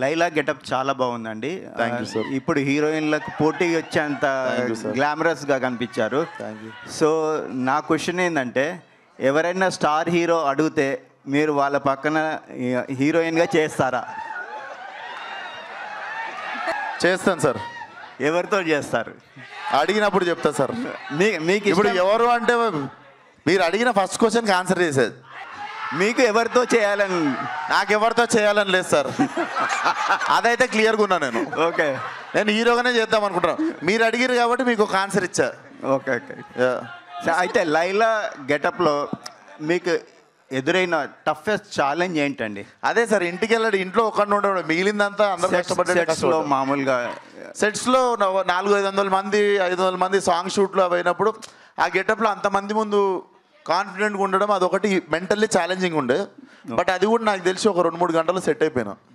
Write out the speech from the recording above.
Laila getup చాలా బాగుందండి. ఇప్పుడు హీరోయిన్లకు పోటీ వచ్చేంత గ్లామరస్గా కనిపించారు. సో నా క్వశ్చన్ ఏంటంటే, ఎవరైనా స్టార్ హీరో అడిగితే మీరు వాళ్ళ పక్కన హీరోయిన్గా చేస్తారా? చేస్తాను సార్. ఎవరితో చేస్తారు? అడిగినప్పుడు చెప్తా సార్. మీకు ఇప్పుడు ఎవరు అంటే మీరు అడిగిన ఫస్ట్ క్వశ్చన్కి ఆన్సర్ చేసేది. మీకు ఎవరితో చేయాలని? నాకు ఎవరితో చేయాలని లేదు సార్. అదైతే క్లియర్గా ఉన్నా నేను. ఓకే, నేను హీరోగానే చేద్దాం అనుకుంటున్నాను. మీరు అడిగారు కాబట్టి మీకు ఒక ఆన్సర్ ఇచ్చా. Okay okay. అయితే లైలా గెటప్లో మీకు ఎదురైన టఫెస్ట్ ఛాలెంజ్ ఏంటండి? అదే సార్, ఇంటికి వెళ్ళాడు, ఇంట్లో ఒక్కడిని ఉండడు, మిగిలిందంతా అందరూ కష్టపడ్డాడు. మామూలుగా సెట్స్లో 400-500 మంది సాంగ్ షూట్లు అవి అయినప్పుడు ఆ గెటప్లో అంతమంది ముందు కాన్ఫిడెంట్గా ఉండడం అదొకటి మెంటల్లీ ఛాలెంజింగ్ ఉండే. బట్ అది కూడా నాకు తెలిసి ఒక 2-3 గంటలు సెట్ అయిపోయినా.